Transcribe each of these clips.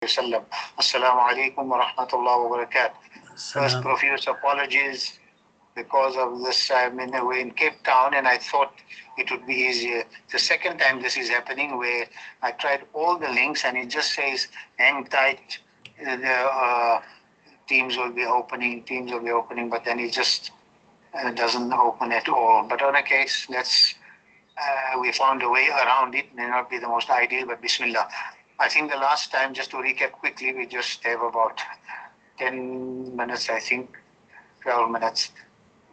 wasallam. Assalamu alaikum wa rahmatullahi wa barakatuh. First, profuse apologies because of this. I'm in Cape Town and I thought it would be easier. The second time this is happening where I tried all the links and it just says hang tight, the teams will be opening, but then it just doesn't open at all. But on a case, we found a way around it. May not be the most ideal, but Bismillah. I think the last time, just to recap quickly, we just have about 10 minutes, I think, 12 minutes.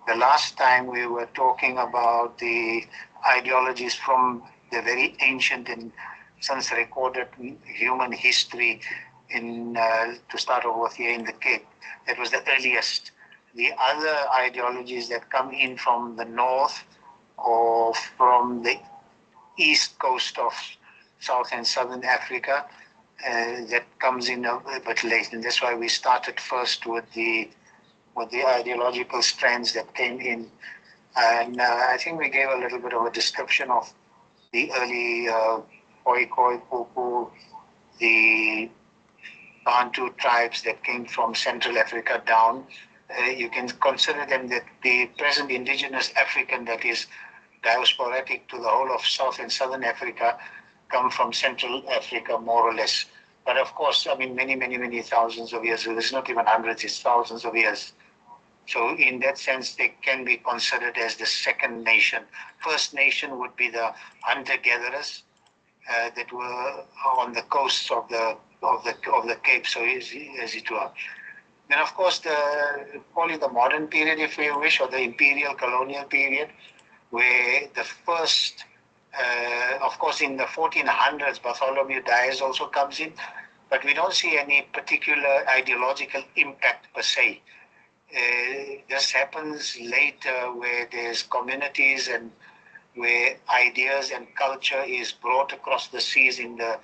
The last time we were talking about the ideologies from the very ancient and since recorded human history to start off with here in the Cape. That was the earliest. The other ideologies that come in from the north or from the east coast of South and Southern Africa, that comes in a bit late. And that's why we started first with the ideological strands that came in. And I think we gave a little bit of a description of the early Khoikhoi, Pupu, the Bantu tribes that came from Central Africa down. You can consider them that the present indigenous African that is diasporic to the whole of South and Southern Africa come from Central Africa, more or less. But of course, I mean, many thousands of years. It's not even hundreds, it's thousands of years. So in that sense, they can be considered as the second nation. First nation would be the hunter-gatherers that were on the coasts of the Cape, so as it were. Then, of course, call it the modern period, if we wish, or the imperial colonial period, where the first, of course, in the 1400s, Bartholomew Dias also comes in, but we don't see any particular ideological impact per se. This happens later where there's communities and where ideas and culture is brought across the seas in the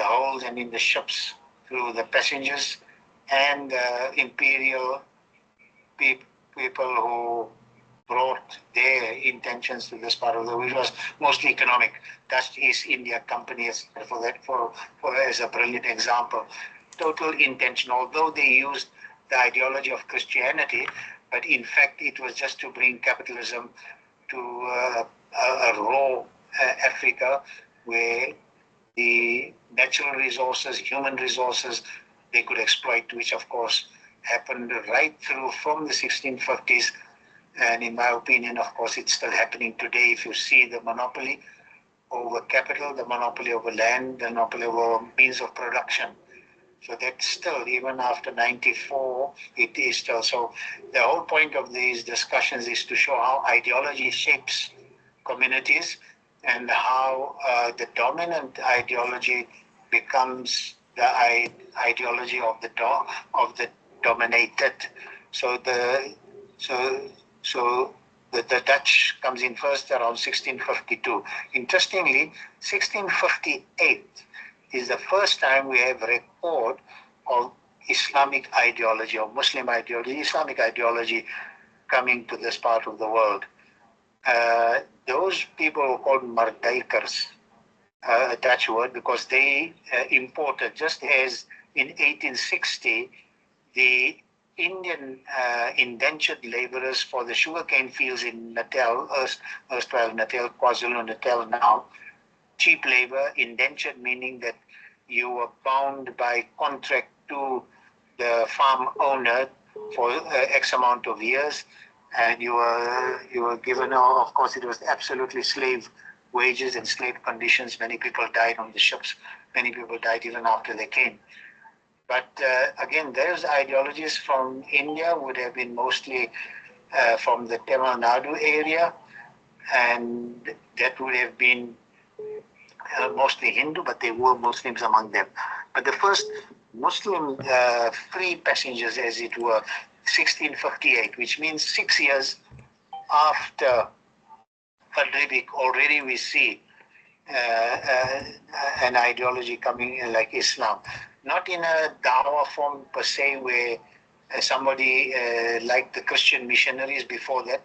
holds and in the ships through the passengers and imperial people who brought their intentions to this part of the world, which was mostly economic. Dutch East India Company is for as a brilliant example. Total intention, although they used the ideology of Christianity, but in fact it was just to bring capitalism to a raw Africa where the natural resources, human resources, they could exploit, which of course happened right through from the 1650s. And in my opinion, of course, it's still happening today. If you see the monopoly over capital, the monopoly over land, the monopoly over means of production. So that's still, even after 94, it is still. So the whole point of these discussions is to show how ideology shapes communities and how the dominant ideology becomes the ideology of the dominated. So the Dutch comes in first around 1652. Interestingly, 1658 is the first time we have record of Islamic ideology or Muslim ideology, Islamic ideology coming to this part of the world. Those people were called Mardijkers, a Dutch word, because they imported, just as in 1860, the Indian indentured laborers for the sugarcane fields in Natal, erstwhile Natal, KwaZulu-Natal now, cheap labor, indentured meaning that you were bound by contract to the farm owner for X amount of years, and you were given, of course, it was absolutely slave wages and slave conditions. Many people died on the ships. Many people died even after they came. But again, those ideologies from India would have been mostly from the Tamil Nadu area, and that would have been mostly Hindu, but there were Muslims among them. But the first Muslim free passengers, as it were, 1658, which means 6 years after Van Riebeeck, already we see an ideology coming in like Islam. Not in a dawah form per se, where somebody like the Christian missionaries before that,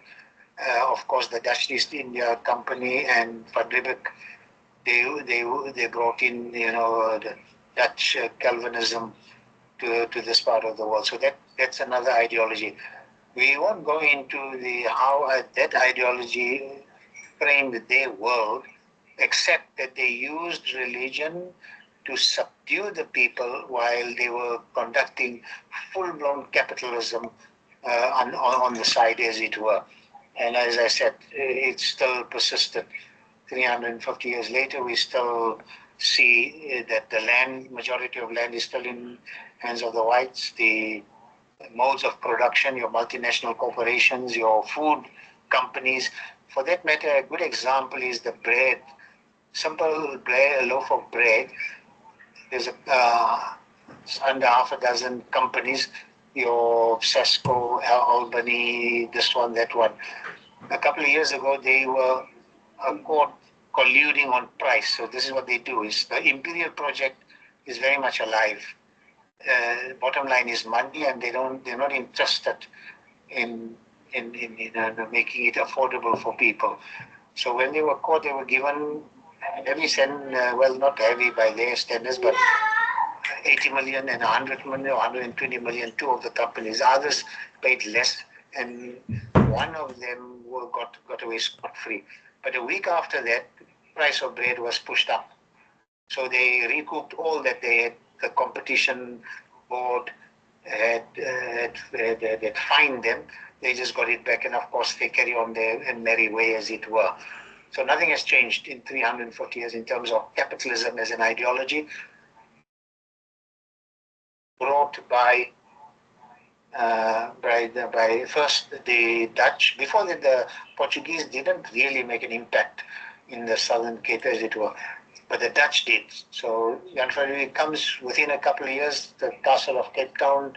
of course, the Dutch East India Company and Van Riebeeck, they brought in, Dutch Calvinism to this part of the world. So that's another ideology. We won't go into the how that ideology framed their world, except that they used religion to subdue the people while they were conducting full-blown capitalism on the side, as it were. And as I said, it still persisted. 350 years later, we still see that the land, majority of land is still in hands of the whites. The modes of production, your multinational corporations, your food companies. For that matter, a good example is the bread. Simple bread, a loaf of bread. There's under half a dozen companies, your Cesco, Albany, this one, that one. A couple of years ago, they were caught colluding on price. So this is what they do: is the imperial project is very much alive. Bottom line is money, and they're not interested in making it affordable for people. So when they were caught, they were given heavy well, not heavy by their standards, but 80 million and 100 million or 120 million, two of the companies. Others paid less, and one of them got away scot-free. But a week after that, the price of bread was pushed up. So they recouped all that they had. The competition board had fined them. They just got it back, and of course they carry on their merry way, as it were. So nothing has changed in 340 years in terms of capitalism as an ideology, brought by first the Dutch. Before that, the Portuguese didn't really make an impact in the Southern Cape, as it were, but the Dutch did. So it comes within a couple of years. The castle of Cape Town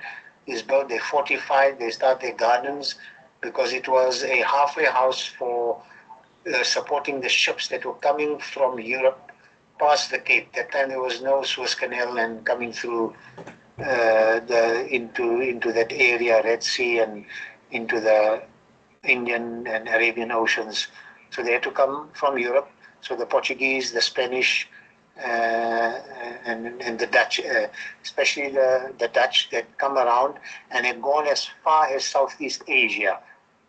is built. They fortified. They start their gardens, because it was a halfway house for supporting the ships that were coming from Europe past the Cape. That time there was no Suez Canal and coming through into that area, Red Sea, and into the Indian and Arabian Oceans. So they had to come from Europe. So the Portuguese, the Spanish, and the Dutch, especially the Dutch, that come around and had gone as far as Southeast Asia.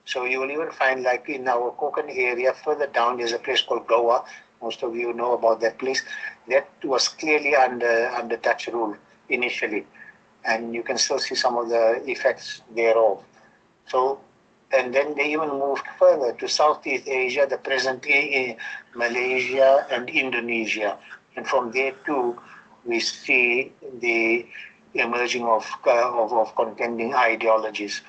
So you will even find, like in our Kokon area, further down, there's a place called Goa. Most of you know about that place. That was clearly under Dutch rule initially, and you can still see some of the effects thereof. So, and then they even moved further to Southeast Asia, the present day Malaysia and Indonesia, and from there too we see the emerging of contending ideologies.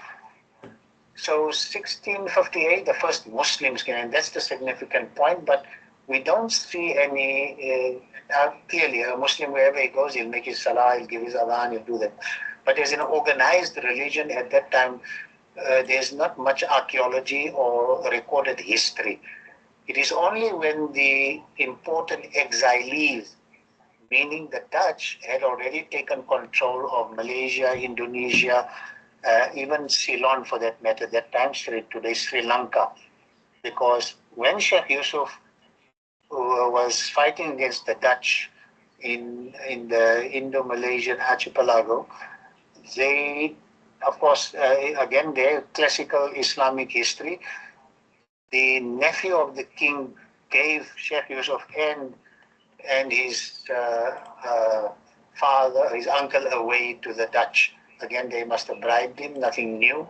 So 1658, the first Muslims came, and that's the significant point. But we don't see any, clearly a Muslim, wherever he goes, he'll make his salah, he'll give his adhan, he'll do that. But as an organized religion at that time, there's not much archaeology or recorded history. It is only when the important exilees, meaning the Dutch, had already taken control of Malaysia, Indonesia, even Ceylon for that matter, that time today Sri Lanka, because when Sheikh Yusuf was fighting against the Dutch in the Indo-Malaysian archipelago, they, of course, again, their classical Islamic history, the nephew of the king gave Sheikh Yusuf and his father, his uncle, away to the Dutch. Again, they must have bribed him, nothing new.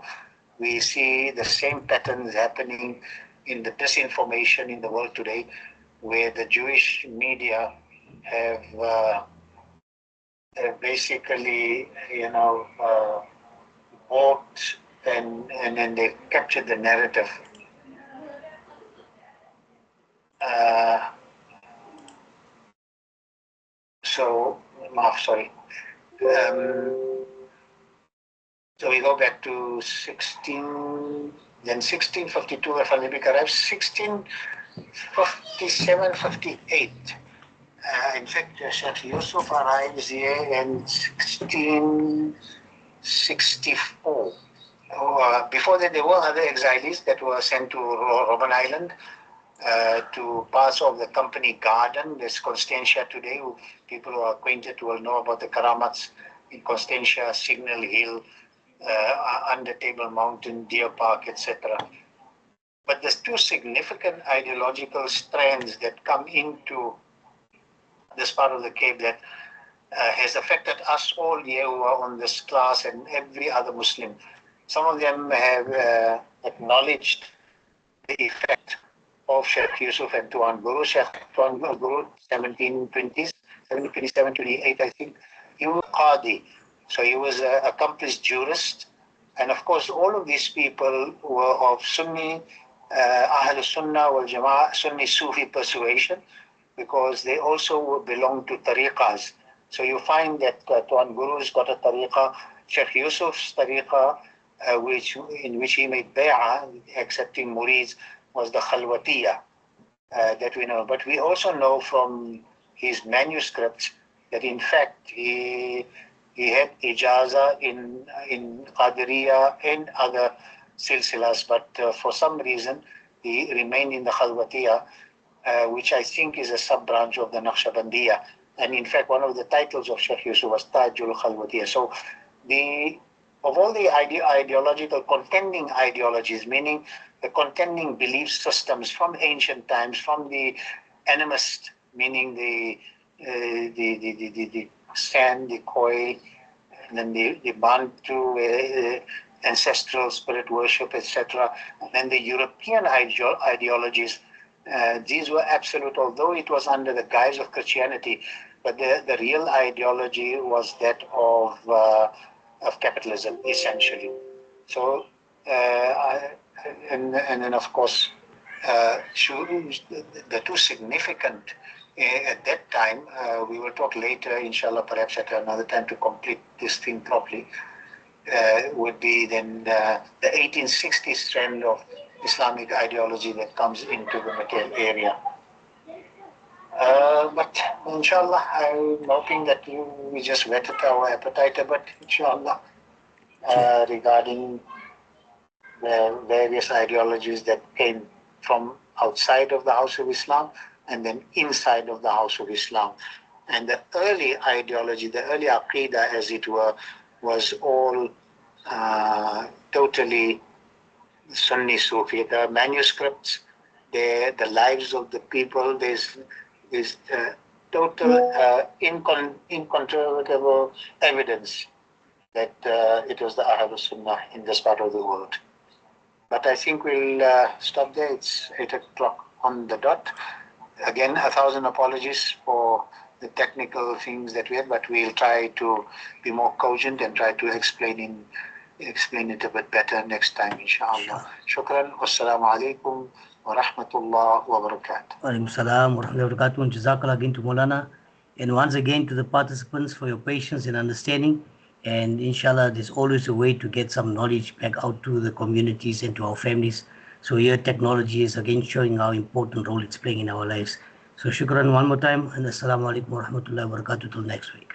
We see the same patterns happening in the disinformation in the world today, where the Jewish media have basically, bought and they've captured the narrative. So we go back to 1652, if Al-Nabi arrives, 1657, 58. In fact, Sheikh Yusuf arrives here in 1664. Before that, there were other exiles that were sent to Robben Island. to parts of the company garden. There's Constantia today. People who are acquainted will know about the Karamats in Constantia, Signal Hill, Under Table Mountain, Deer Park, etc. But there's two significant ideological strands that come into this part of the Cape that has affected us all here who are on this class and every other Muslim. Some of them have acknowledged the effect of Sheikh Yusuf and Tuan Guru. Sheikh Tuan Guru, 1720s, 1727, 28, I think. He was Qadi. So he was an accomplished jurist. And of course, all of these people were of Sunni, Ahl Sunnah wal Jama'ah, Sunni Sufi persuasion, because they also belong to tariqas. So you find that Tuan Guru's got a tariqa, Sheikh Yusuf's tariqa, in which he made bay'ah, accepting murids, was the Khalwatiyah that we know. But we also know from his manuscripts that in fact he had ijaza in Qadiriyah and other silsilas, but for some reason he remained in the Khalwatiyah, which I think is a sub-branch of the Naqshbandiyah. And in fact, one of the titles of Sheikh Yusuf was Tajul Khalwatiyah. So of all the ideological contending ideologies, meaning the contending belief systems from ancient times, from the animist, meaning the San, the Khoi, and then the Bantu, ancestral spirit worship, etc. And then the European ideologies, these were absolute, although it was under the guise of Christianity, but the real ideology was that of capitalism, essentially. So, and then of course, the two significant at that time, we will talk later, inshallah, perhaps at another time to complete this thing properly, would be then the 1860s strand of Islamic ideology that comes into the Mekelle area. But inshallah, I'm hoping that we just whetted our appetite a bit, inshallah, regarding the various ideologies that came from outside of the House of Islam and then inside of the House of Islam. And the early ideology, the early Aqidah, as it were, was all totally Sunni Sufi. The manuscripts, the lives of the people, there's total incontrovertible evidence that it was the Ahl Sunnah in this part of the world. But I think we'll stop there. It's 8 o'clock on the dot. Again, 1,000 apologies for the technical things that we had, but we'll try to be more cogent and try to explain it a bit better next time, inshallah. Shukran. Wassalamu alaikum wa rahmatullah wa barakatuh. Wa alaikum salam wa rahmatullahi wa barakatuh. And Jazakallah again to Maulana. And once again to the participants for your patience and understanding. And inshallah, there's always a way to get some knowledge back out to the communities and to our families. So here technology is again showing how important role it's playing in our lives. So shukran one more time, and assalamu alaikum wa rahmatullahi wa barakatuh till next week.